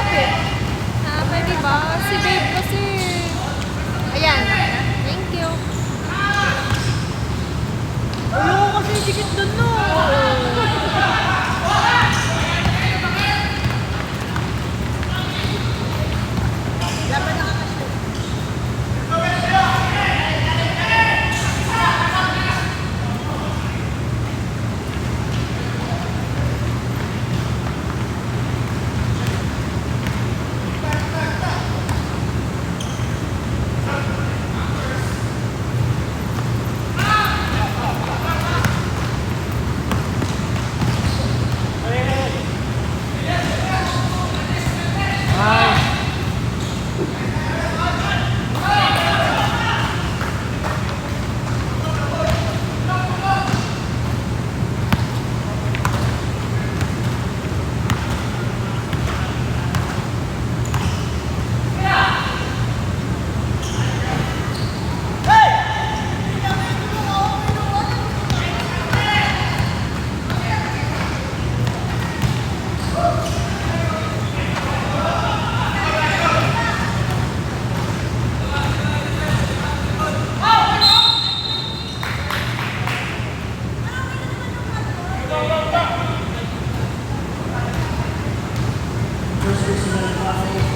ate. Pwede ba? Si babe kasi. Ayan. Thank you. Ayoko kasi dikit dun no. Laban na kakasyo.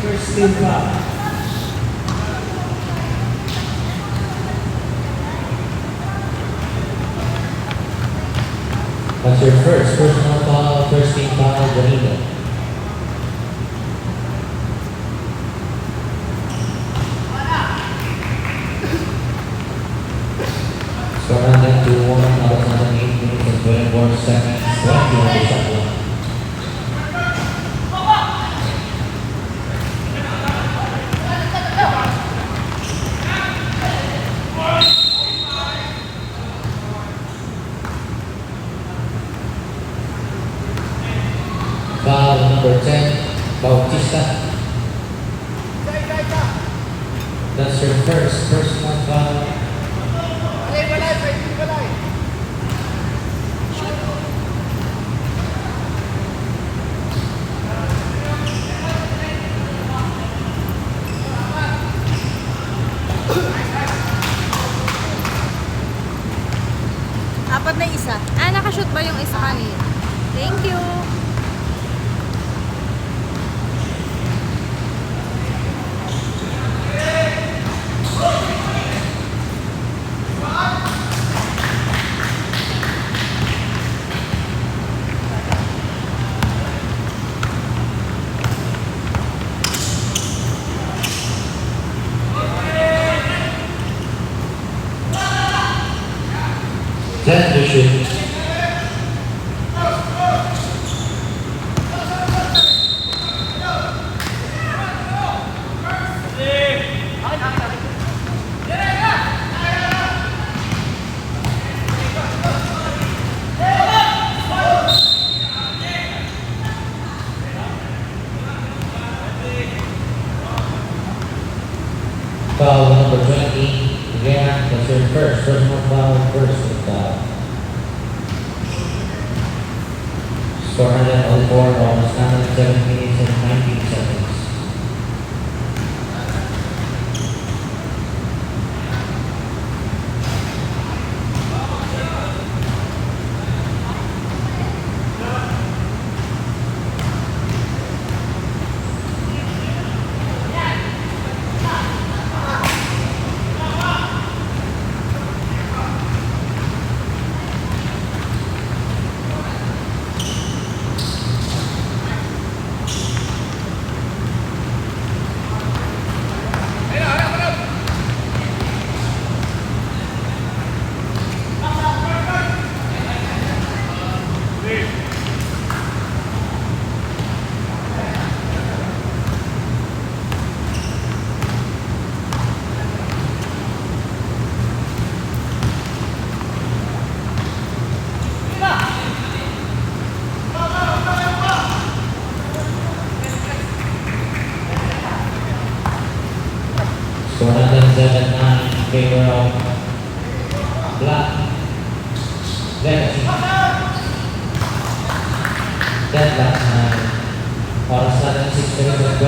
First team foul. That's your first personal foul, first team foul, Danilo. Score on that 2-1, out of 8 minutes and 24 seconds, 20 on the shot clock. Foul number 10, Bautista. That's your first personal foul. Apat na isa. Nakashoot ba yung isa kanina? Thank you. Ten to shoot. Foul number 20, again, that's your first personal foul, first team foul. Score 104, almost 7 minutes and 19 seconds. Score 107-9 in favor of Black. Legacy. That last 9. Oras natin 6 minutes and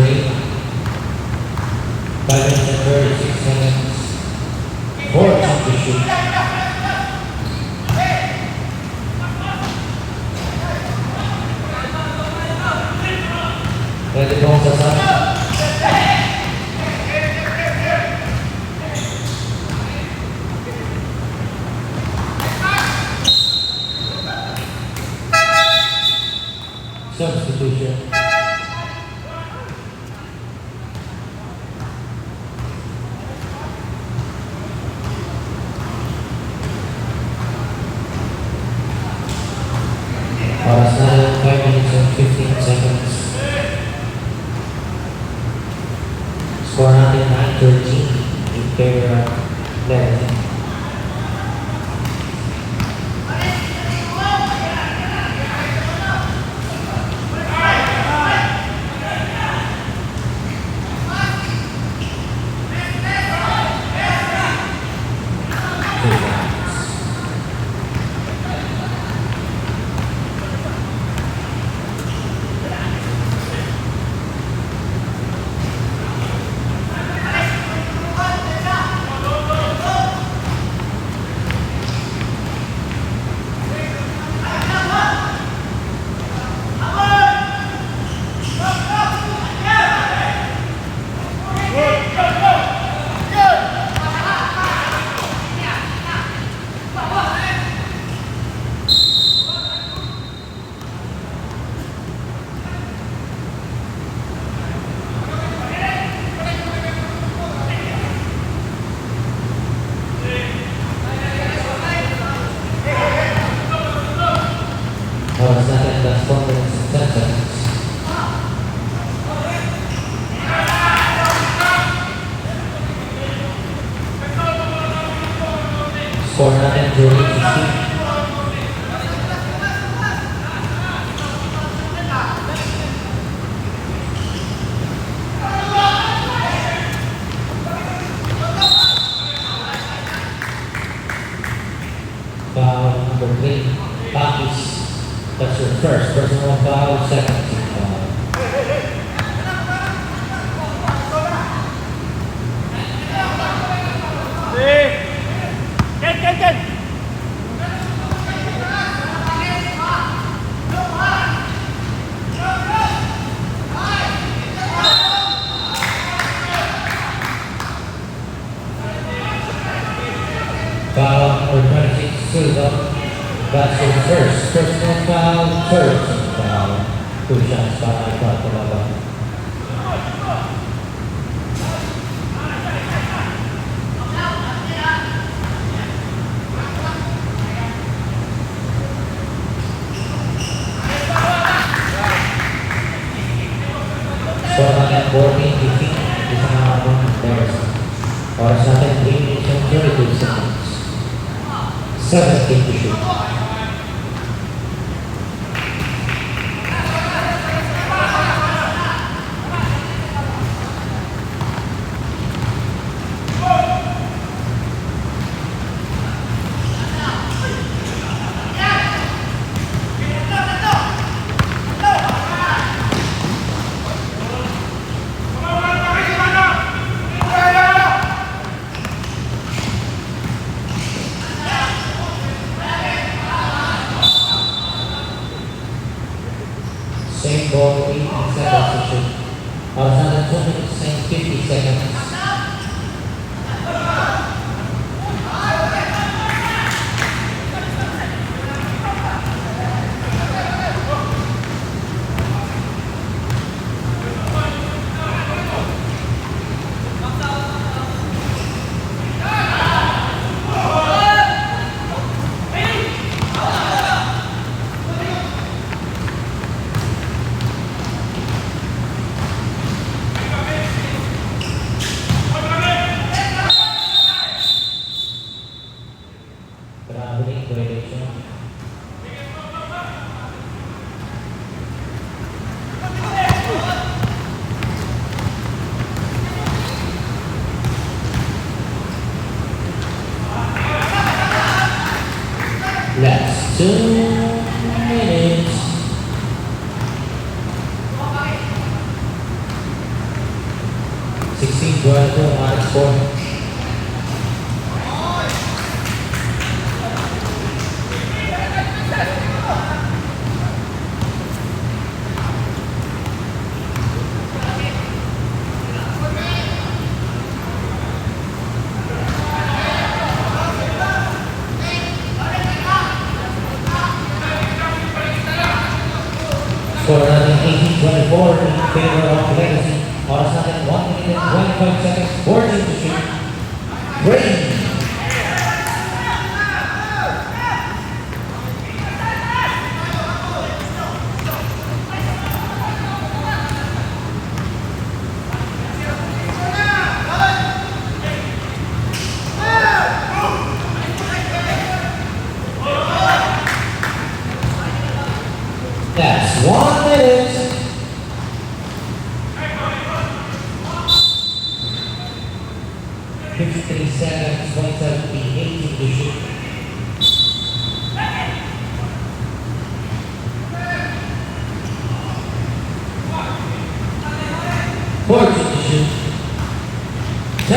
30. 5 minutes and 36 seconds. 14 to shoot. Pwede pong sasama. Substitution. Oras na 5 minutes and 15 seconds. Score natin 9-13 in favor of Lebanon. Oras natin last 4 minutes and 10 seconds. Score natin 0-16. Foul number 3. Pakis. That's your first personal foul, second team foul. Ken! Foul number 26, Silva. That's your first personal foul, third team foul. 2 shots by Patalaba. Score natin 14-15. Isang nakabang embarrassment. Oras natin 3 minutes and 32 seconds. 17 to shoot. 18-12 on the score. Score natin 18-24 in favor of Legacy. Oras natin 1 minute and 25 seconds. 14 to shoot. Rain. That's 1 minute. Fifty-three seconds, 1:17, 18 to shoot. Fourteen to shoot. 10.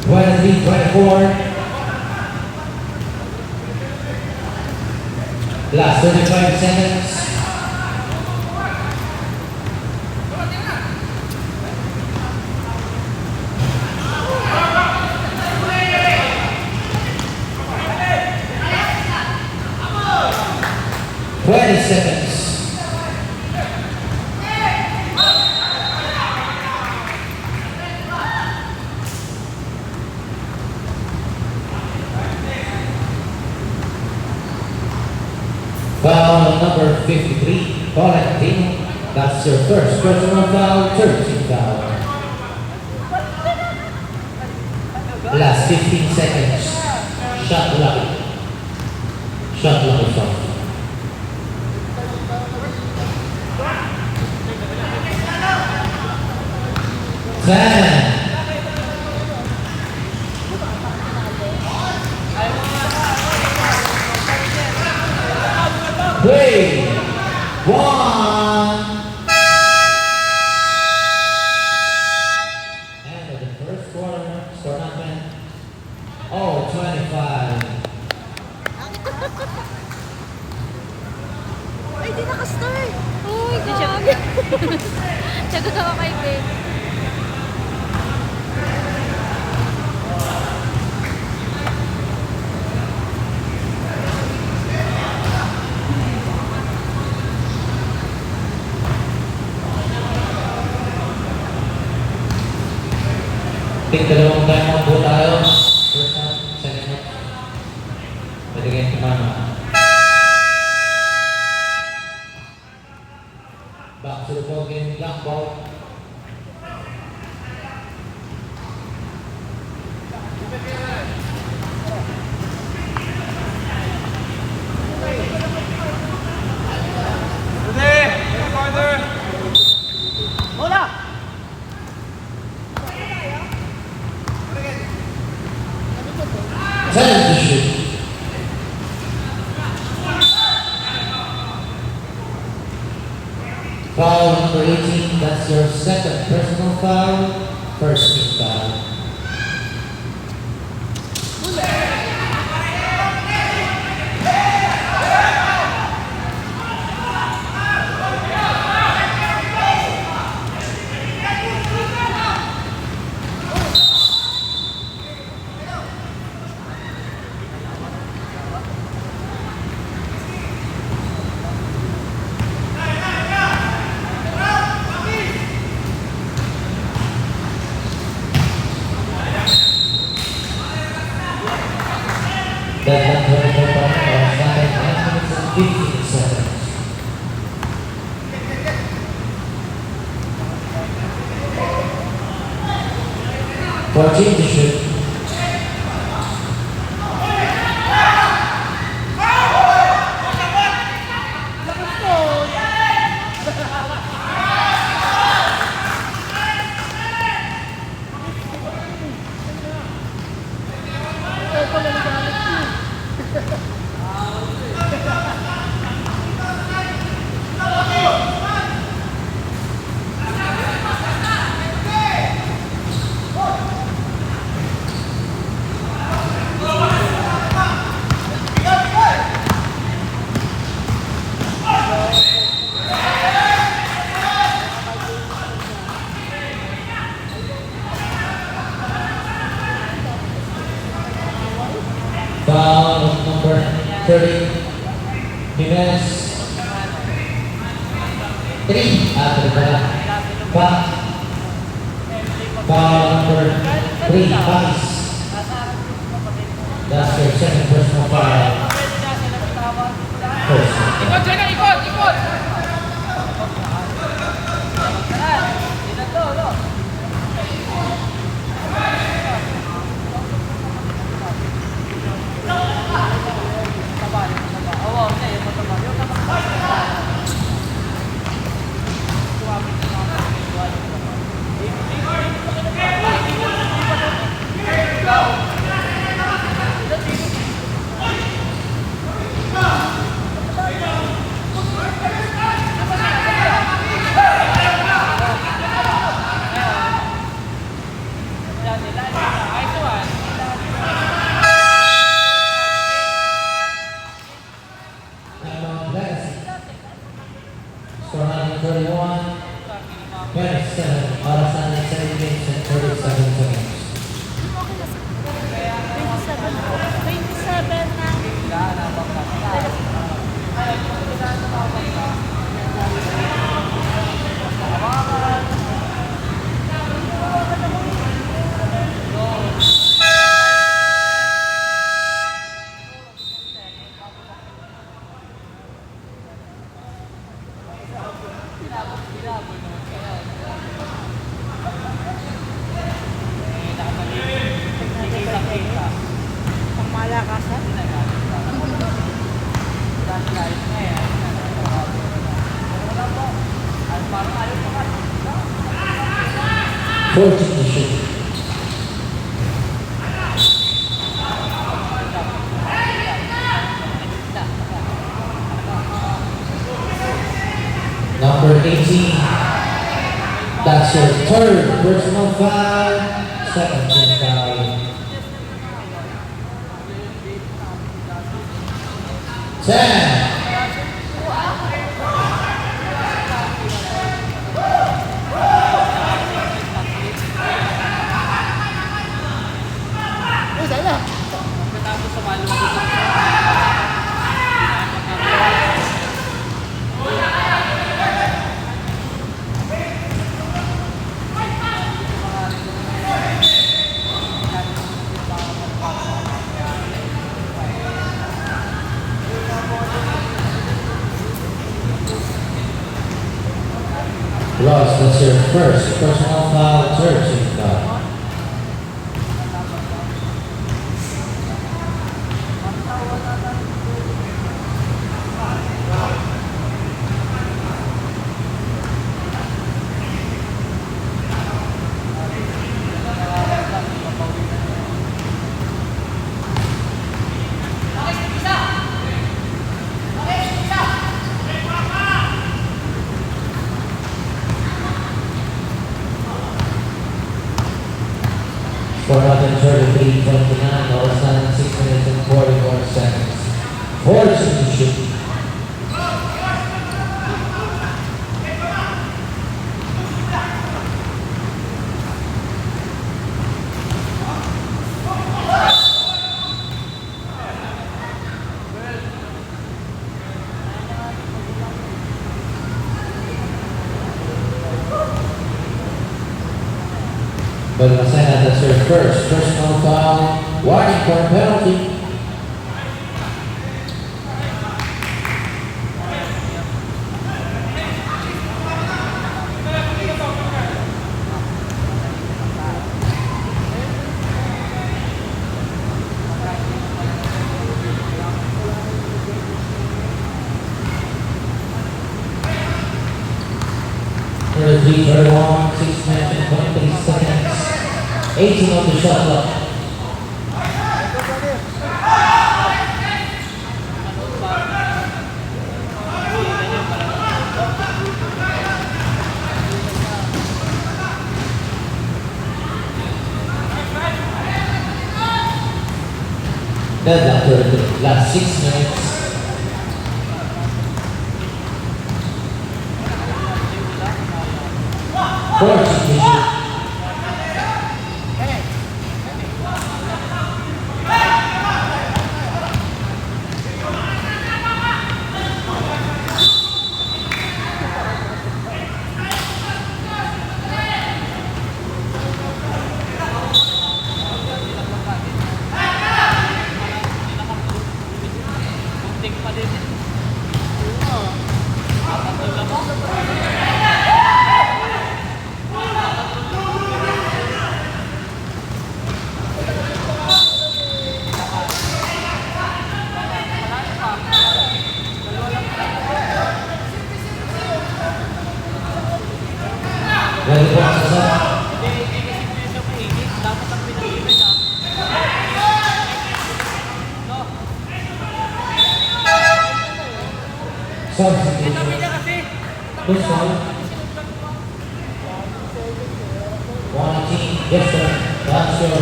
Twenty-three, 24. Last 35 seconds. Seconds. Foul number 53, Valentino. That's your first personal foul, 13 foul. Last 15 seconds. Shot lucky. Shot lucky foul. 10. Three, 1. End of the first quarter. Score number 25. Ay, di nakastart. Uy, grabe. Sagot ako kay Ben. Take dalawang time out po tayo. First half, second half. Pwede kayo tumama. Back to the ball game, black ball. Seven to shoot. Foul number 18, that's your second personal foul, first team foul. That 24 point or starting 9 minutes and 15 seconds. Fourteen to shoot. 30. Jimenez. 3. After that. Foul number 3. Pass. That's your second personal foul. First. Ikot dyan, ikot, ikot! Score 931. Menace 7. Alasan 7 games and 37 seconds. 27 na. Pangmalakasan. 14 to shoot. Number 18. That's your third personal foul. Second team foul. 10. Uy, sa'yo na. Ross, that's your first personal foul, third team foul. For 133-29, Alasan 6 minutes and 44 seconds. 4 to shoot. But Masena, that's your first personal foul. Warning for a penalty. For the 3-31, 6 minutes and 23 seconds. 18 on the shot clock. Then after the last 6 minutes, Ready po sa set. Substitution. Push ball. One team, yes sir. That's your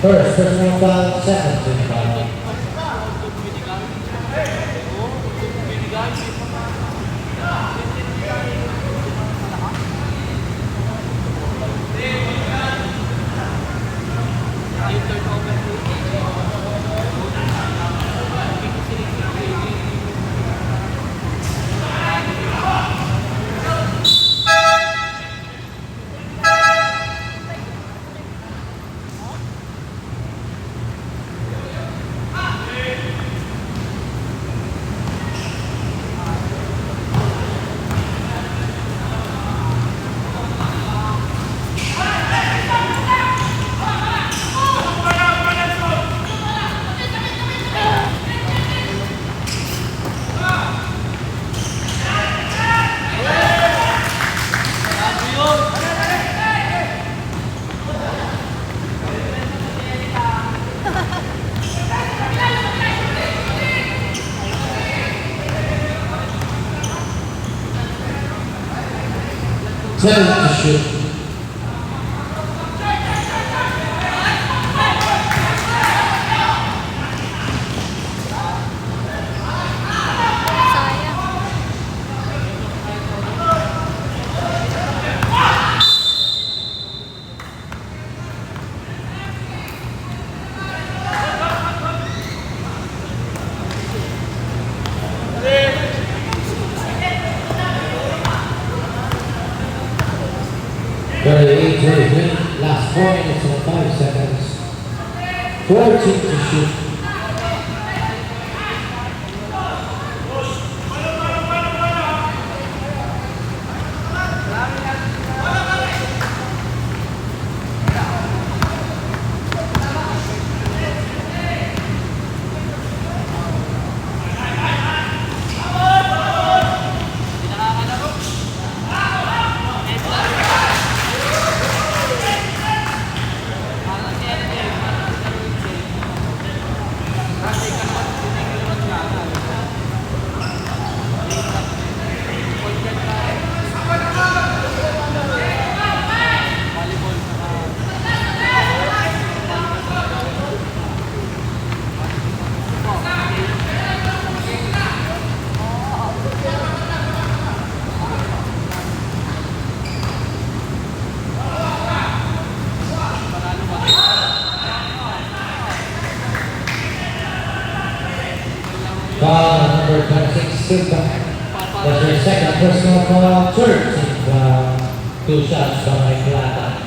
first personal foul, second team foul. Seven to shoot. Sayang. Thirty-eight, 33, last 4 minutes and 5 seconds. 14 to shoot. Foul number 26, Silva. That's your second personal foul, third team foul. 2 shots by Plata.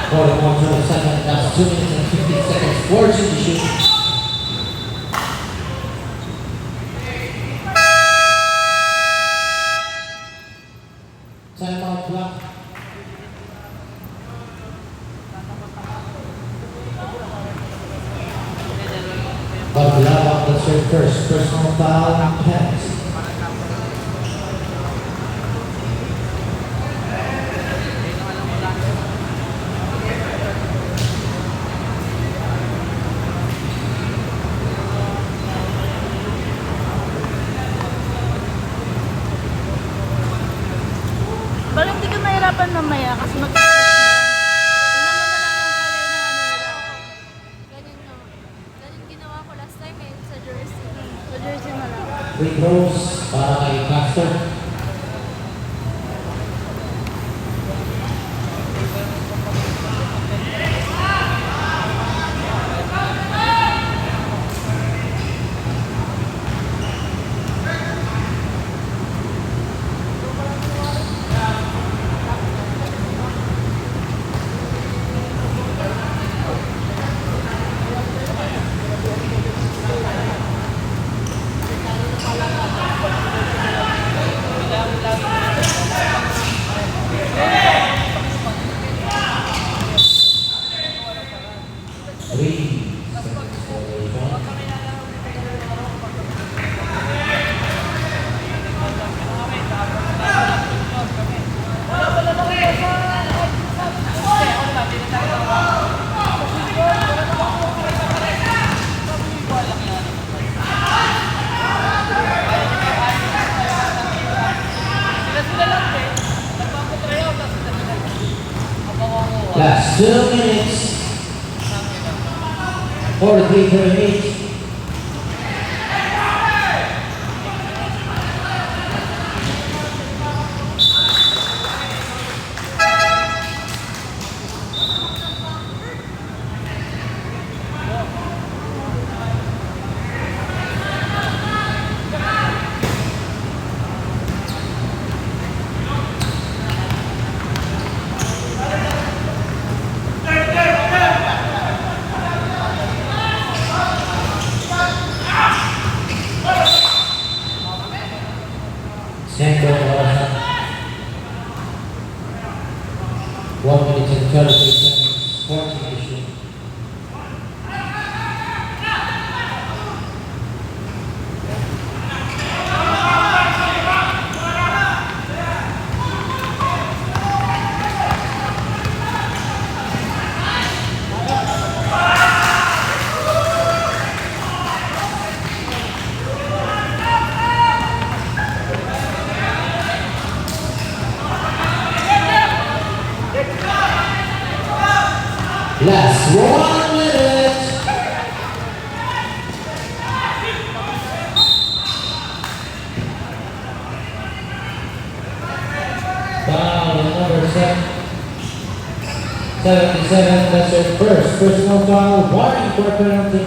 For the 1 to the second, that's 2 minutes and 15 seconds. 14 to shoot. Timeout clock. Baglava, that's your first personal foul and penalty. Parang hindi ka mahirapan mamaya kasi mag- Tingnan mo na lang yung color ng ano nila. Ganyan no. Ganyan ginawa ko last time eh, sa jersey. Sa jersey na lang. Free throws para kay Caster. Last 2 minutes. 43-38. Second oras na. 1 minute and 12 seconds. 14 to shoot. Last 1 minute. Foul number 77. That's your first personal foul. Warning for a penalty.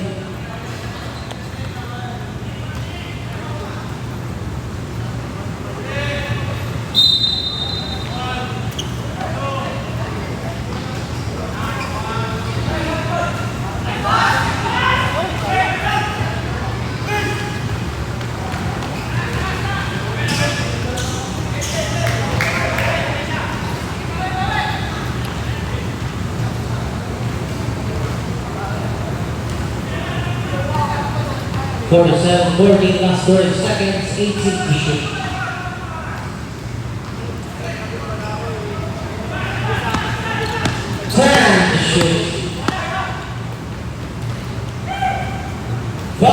Forty-seven, 14, last 30 seconds, 18 to shoot. Ten to shoot. 5.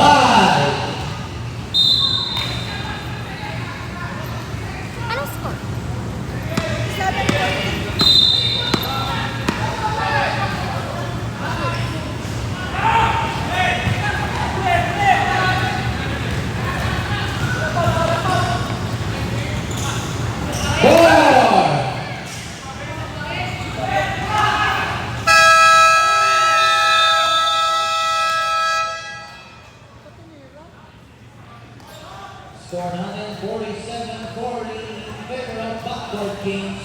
Anong score? 4. Score 147-40 in favor of Buckboard Kings.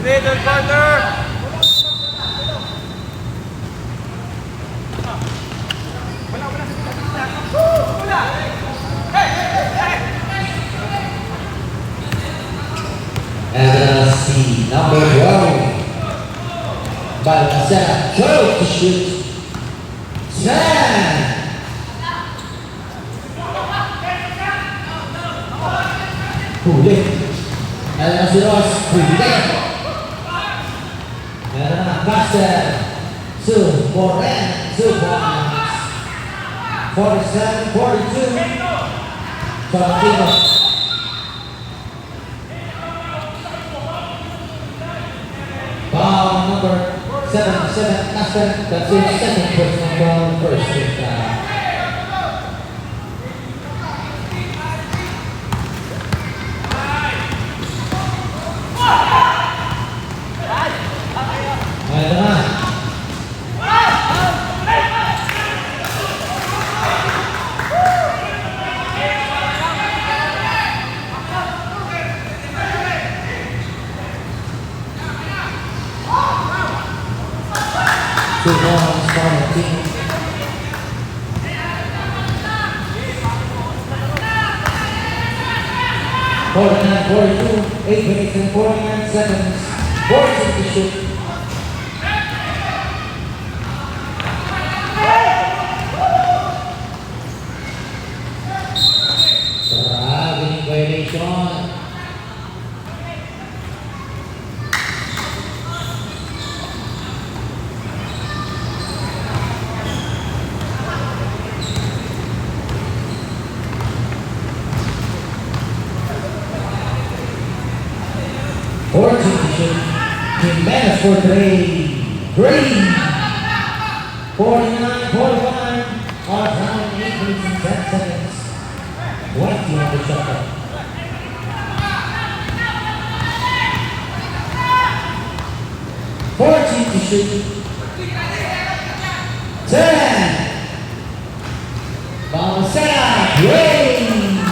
Middle corner. And see number 12. Balmaceda, 12 to shoot. 10. Huli. Meron na si Ross. Huli. Meron na ang pass Caster, 2, Moran, 2 points. 47-42. Tolentino. Foul number 77, Caster. That's his second personal foul, first team foul. Ito na. Two balls for the team. Forty-nine, 42, 8 minutes and 49 seconds. 40 to shoot. Grabe violation. Jimenez for 3. Green. 49-45. Our time 8 minutes and 10 seconds. 20 on the shot clock. Fourteen to shoot. 10. Ball set up. Green.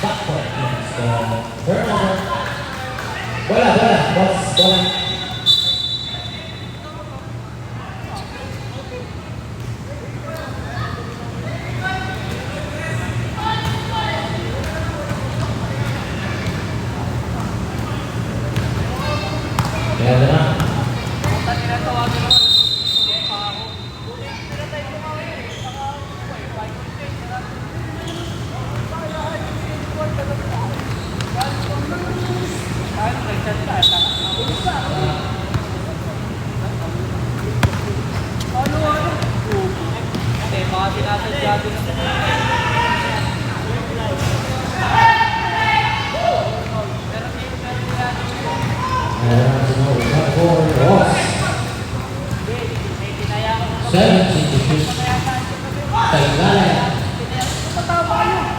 Backcourt. Turnover. Bola. Bola. Kaya na.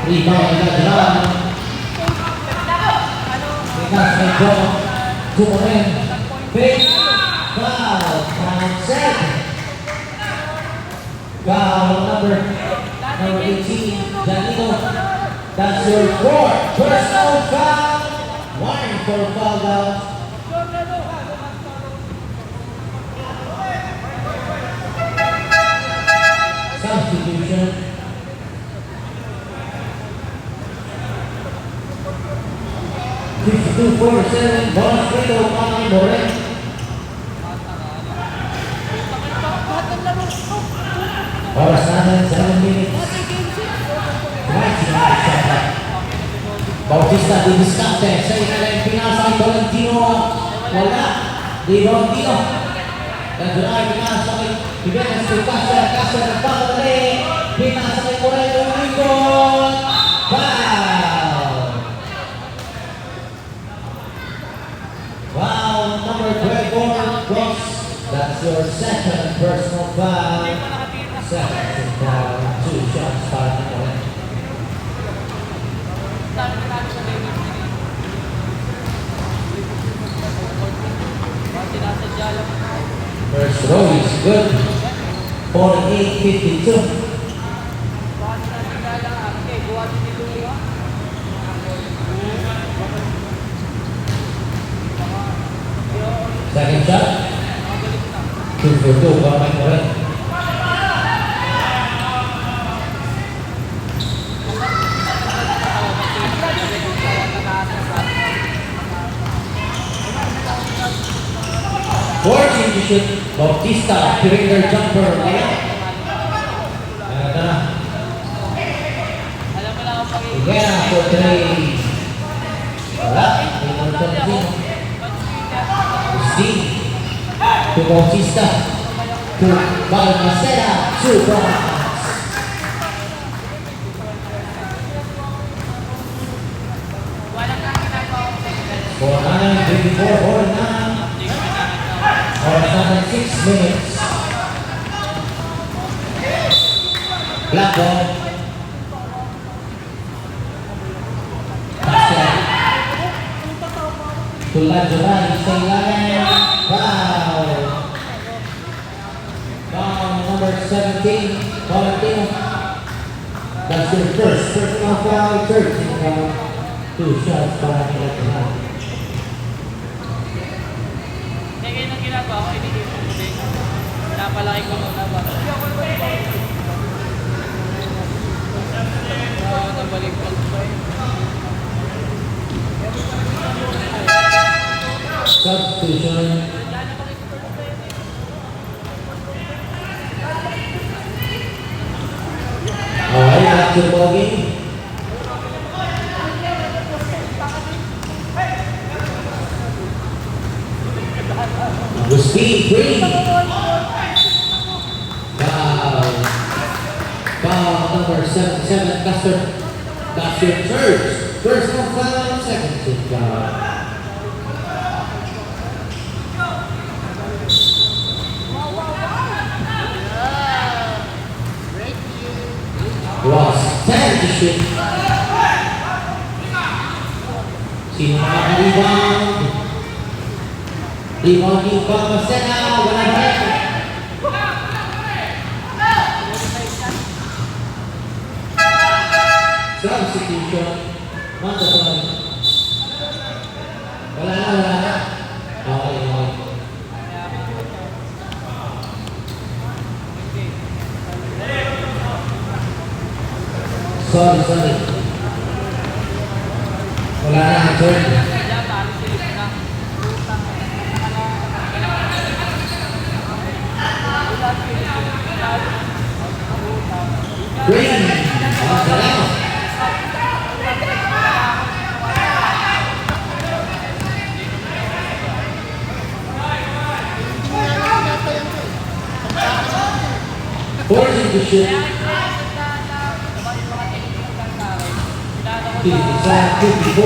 Rebound agad. Likas kay John. Kumain. Big foul. Time set. Foul number 18. Danilo. That's your fourth personal foul. Warning for foul out. Substitution. Two, 47, bonus free throw, Manny Moran. Oras natin, 7 minutes. 29 seconds. Bautista di Discante, sa ilalim, pinasa kay Tolentino. Wala, di Tolentino. Nandun ay pinasa kay Jimenez kay Caster nagpapadali. Pinasa kay Moreno Lincoln. Foul number 24, Cross. That's your second personal foul. Second foul, 2 shots para na Moran. First row is good. 48-52. Second shot. 2 for 2 para kay Moran. Forcing to shoot. Bautista, perimeter jumper. Ayan na. Again for 3. Wala. Rebound Tolentino. Agustin. To Bautista. To Balmaceda. 2 points. For 9:54, or 6 minutes. Black ball. Pascal. Tulan July sa ilalim. Foul. Foul number 17. Valentino. That's your first personal foul. 13 foul. 2 shots para nila Tulan. Kaya ngayon ang ginagawa ko, inigil ko muli. Pinapalaki ko muna ba? Nabalik ko. Substitution. Alright, back to the ball game. Agustin Green. Foul. Foul number 77, Castor. That's your third. Personal foul, second team foul. Ross, 10 to shoot. Sino makaka-rebound? Rebound yung Balmaceda, wala na rin. Substitution, mandatory. Wala na. Okay. Sorry. Wala na, turn. Green, Marcelino. Forcing to shoot. 54.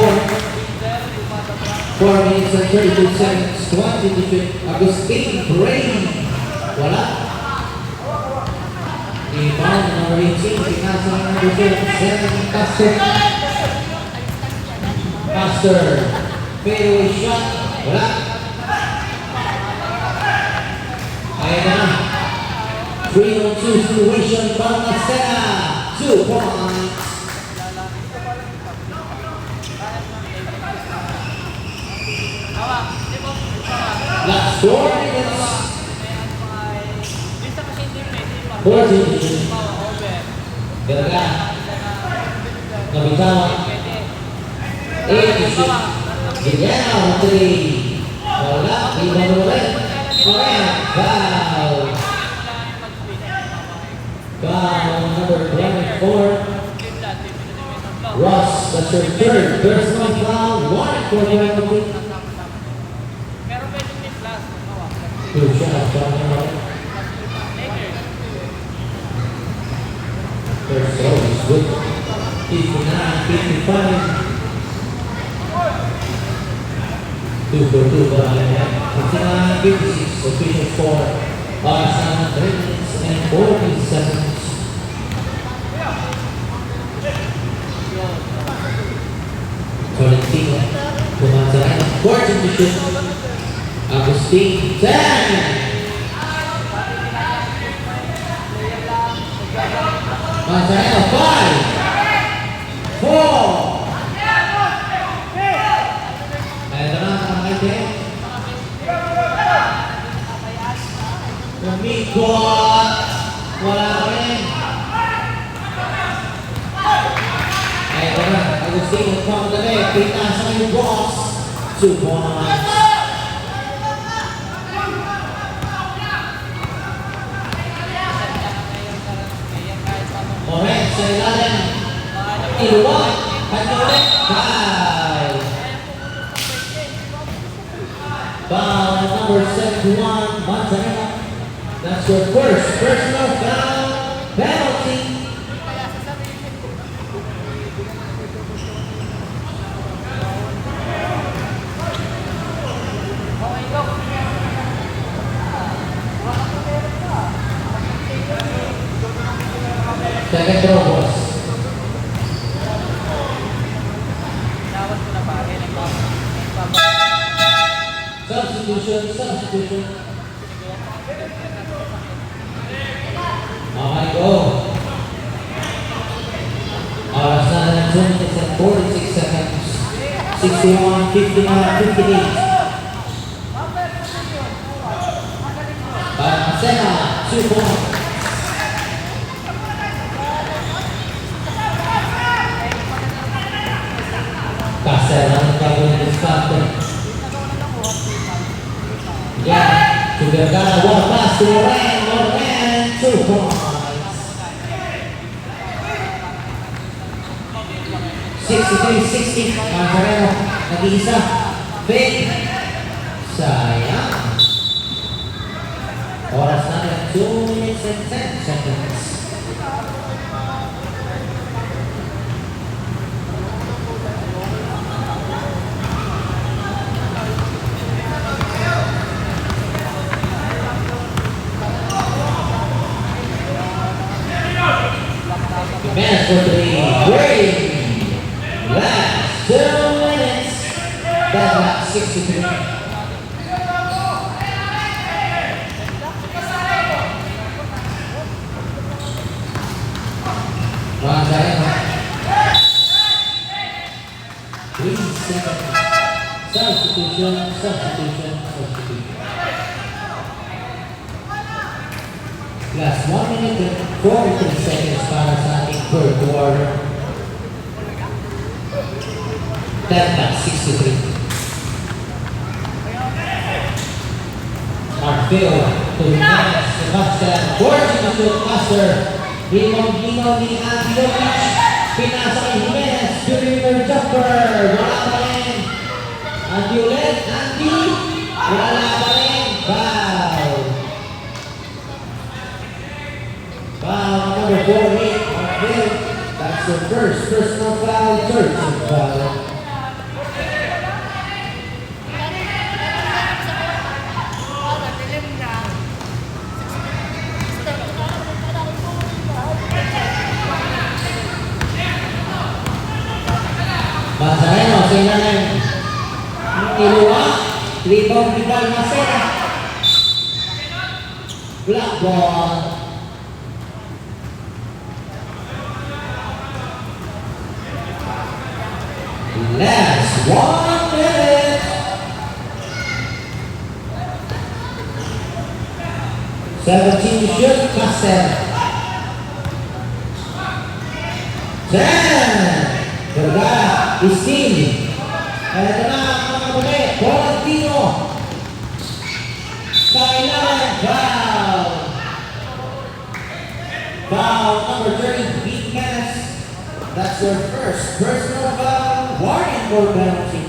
4 minutes and 32 seconds. 20 to shoot. Agustin Green. Wala. Rebound number 18. Pinasa ng number 7. Castor. Fadeaway shot. Wala. Ayan na. 3-on-2 situation. Balmaceda. 2 points. Last 4 minutes. 14 to shoot. Galaga. Nabitawa. 8 to shoot. Guillermo, 3. Wala. Rebound ulit. Foul. Foul number 24. Ross, that's your third personal foul. 1 for penalty. Pero pwede may plus. 2 shots from him. First throw is good. 59-55. 2 for 2 for him. 59-56. Official score. Barcelona 3 minutes and 40 seconds. Tolentino. Pumansaran. 14 to shoot. Agustin 10. Manzareno 5. 4. Ito na ang kaitin. Kumikot. Wala rin. Ito na. Agustin nagpamadali. Pinasa yung boss. 2 points. Moret sa ilalim. Iluwag. Pag-ulit. 5. Foul number 71, Manzanero. That's your first personal foul penalty. Second throw, boss. Tawad ko na pa. Kaya Substitution. Okay, go. Oras na ng 2 minutes and 46 seconds. 61, 59, 58. Para Masena, 2 points. Casella ang gagawin ng diskarte. Yeah, to Vergara, one pass to Loren, 2 points. 63-60, Manzanero, nag-iisa. Fake. Sayang. Oras natin, 2 minutes and 10 seconds. Advance for 3. Great. Last 2 minutes. Deadlock 63. Manzanero. 3 seconds. Substitution. Last 1 minute and 43 seconds para sa ating third quarter. Deadlock 63. Marfil to Jimenez, Sebastian, forcing the shoot faster. Limong-linaw ni Antilovic. Pinasa kay Jimenez, perimeter jumper. Wala pa rin. Andy ulit, Andy. Wala pa rin. Foul. Foul number 48, Marfil. That's the first personal foul, third foul. Manzanero sa ilalim. Iluwa. Rebound ni Balmaceda. Black ball. Last 1 minute. 17 shoot, Castel. 10. Vergara, Istini. Ito na ang mga muli. Volantino. Kailangan foul. Foul number 30, Jimenez. That's your first personal foul. Warning for penalty.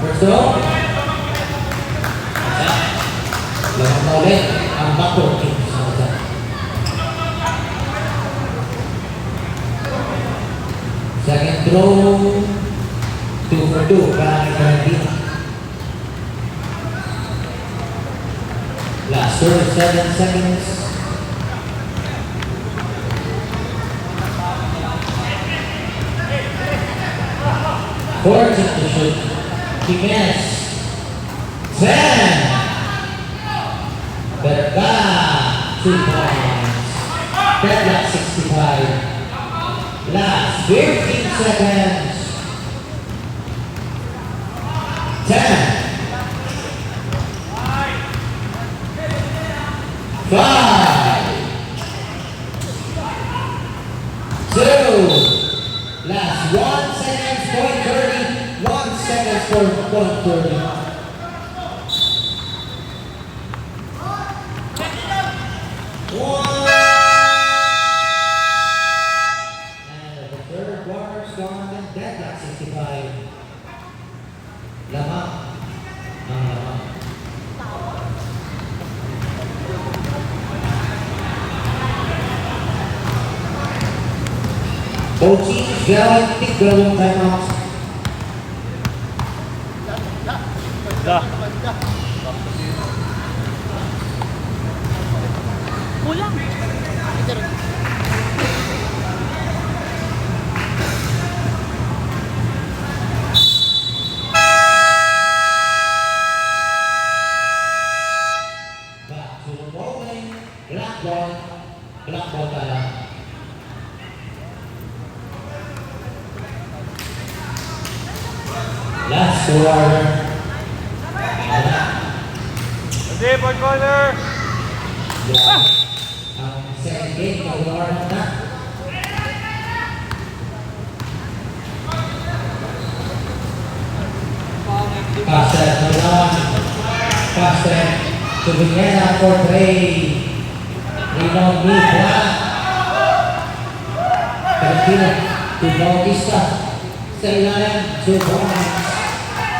First throw. Lawan na ulit ang backcourt team sa mata. Second throw. 2 for 2 para kay Valentino. Last 37 seconds. Fortune to shoot. Jimenez. 10. Vergara, 2 points. Deadlock 65. Last 15 seconds. 10. 5. 2. Last 1 seconds, point 30. 1 seconds for point 30. One. 1, deadlock 65. Lamang ang lamang. Coaching Gawin Tigrawang timeout. Kulang. Back to the bowling. Black ball. Black ball pala. Last quarter. Ready, fourth quarter. Ang second game, mag-warm na. Passer Nolan. Passer to Villena for three. Rebound ni Black. Valentino to Bautista. Sa ilalim, 2 points.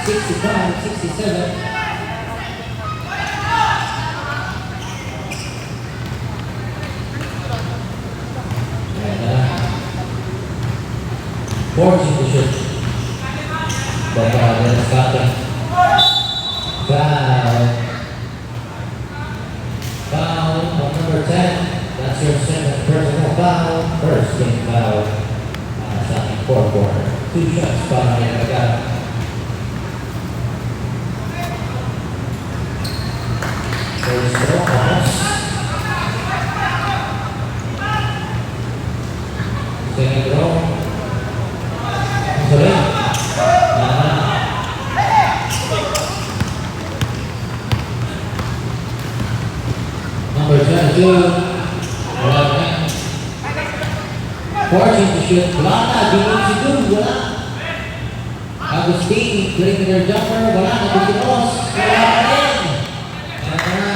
65-67. Forcing the shoot. Bapak dan Scotland. Foul. Foul on number 10. That's your second personal foul. First game foul. Sa ating fourth quarter. 2 shots para ng Agad. First throw, almost. Second throw. Sorry. Number 22. Forcing to shoot. Wala. Binig si Dun. Wala. Agustin. Perimeter jumper. Wala. Nabukinos. Wala pa rin. Ito na.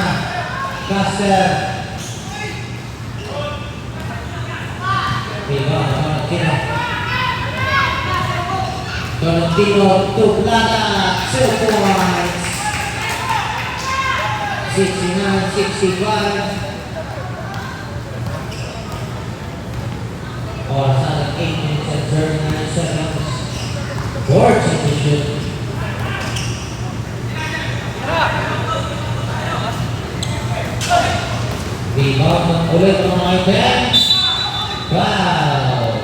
Caster. Diba? Valentino. Valentino to Plata. 2 points. 69-65. Oras na 8 minutes and 39 seconds. Forcing to shoot. Rebound ng ulit ng mga item. Foul.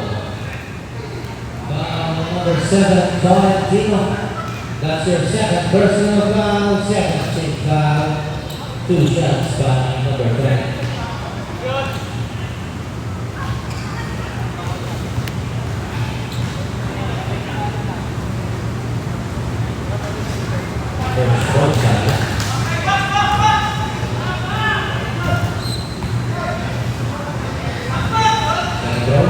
Foul number 7, Valentino. That's your second personal foul. Second team foul. 2 shots by number 10. First one foul. Second throw.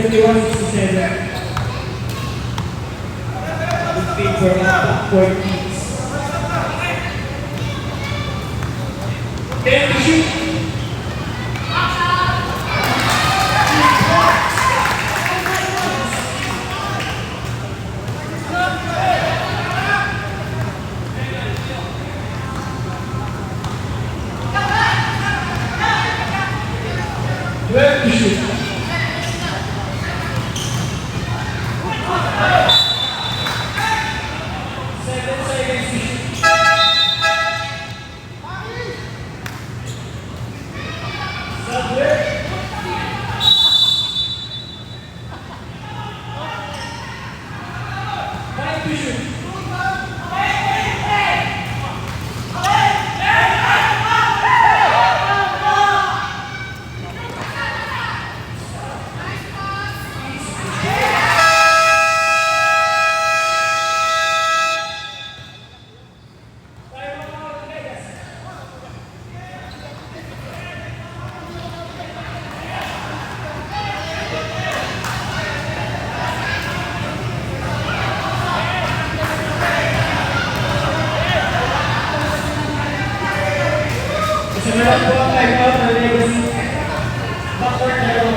71-67. Good pick for backcourt teams. 10 to shoot. Sumunod po ang timeout ng Legacy. Backcourt na lang.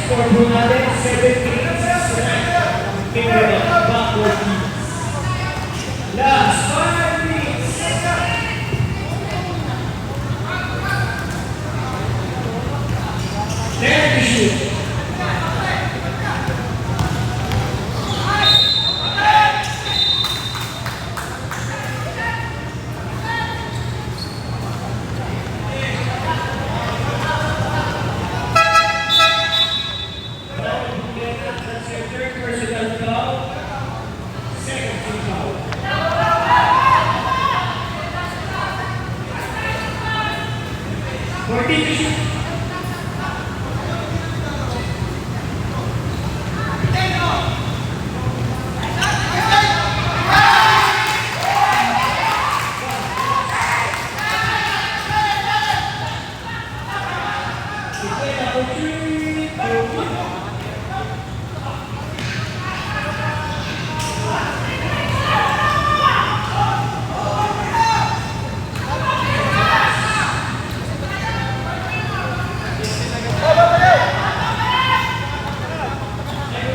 Score po natin 17-6 favor ng backcourt teams. Last 5 minutes. 10 to shoot. That's your third personal foul. Second team foul. 14 to shoot.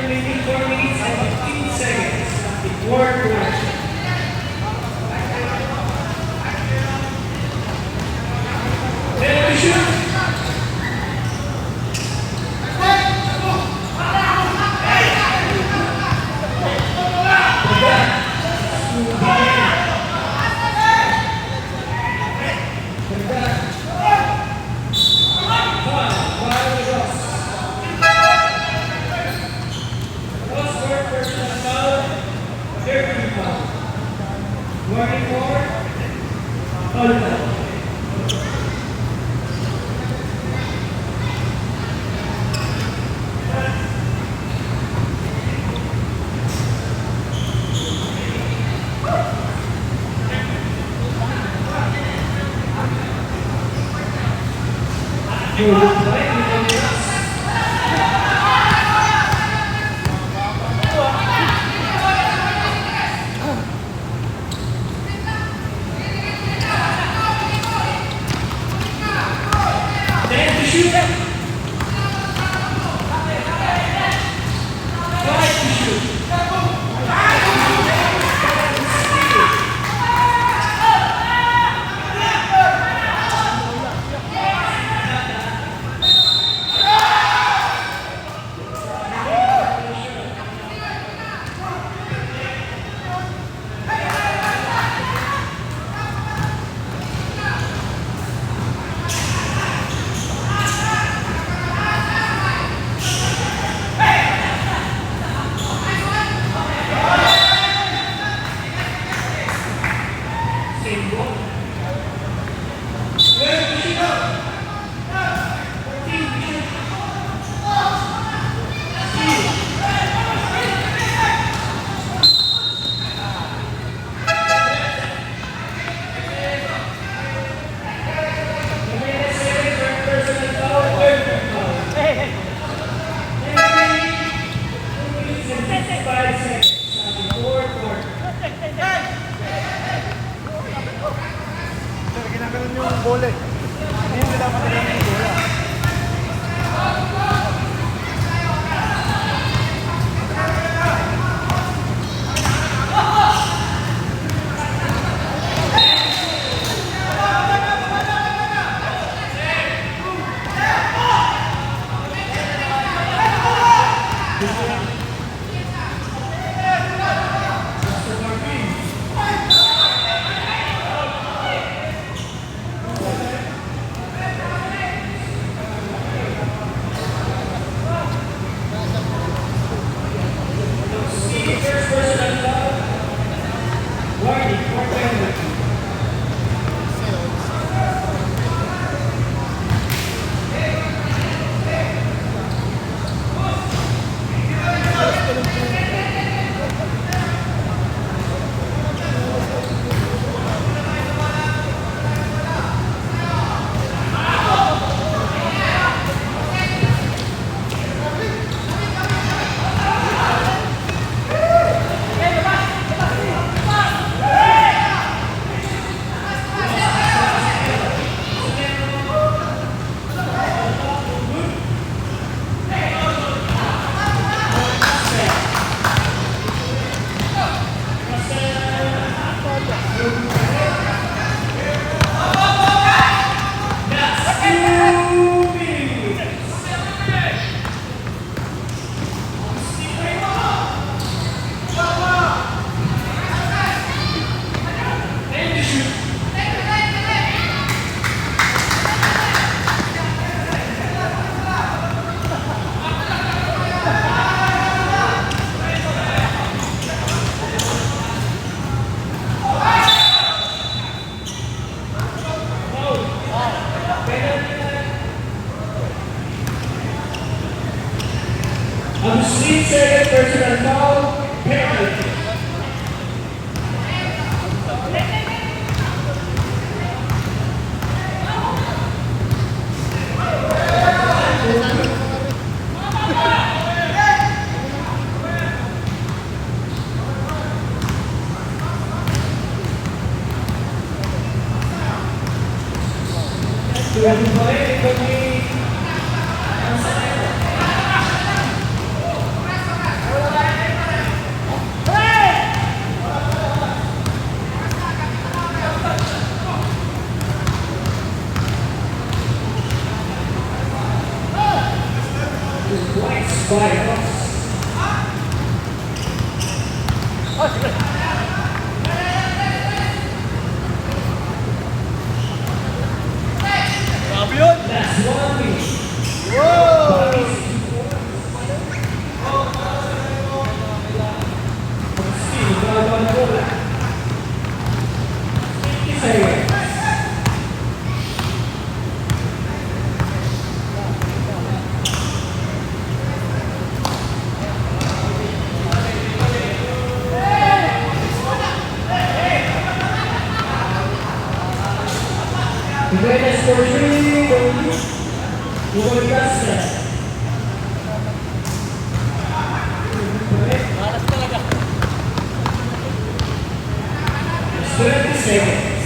Remaining 4 minutes and 15 seconds. Fourth quarter. Then to shoot. Warning for all foul. Agustin, second personal foul, penalty. Sudah dimulai bagi twice by us. Grabe yun! Last one minute. Agustin, bago ang bola. 50 seconds. Ready for three, Hugo Castro. Malas talaga. 20 seconds.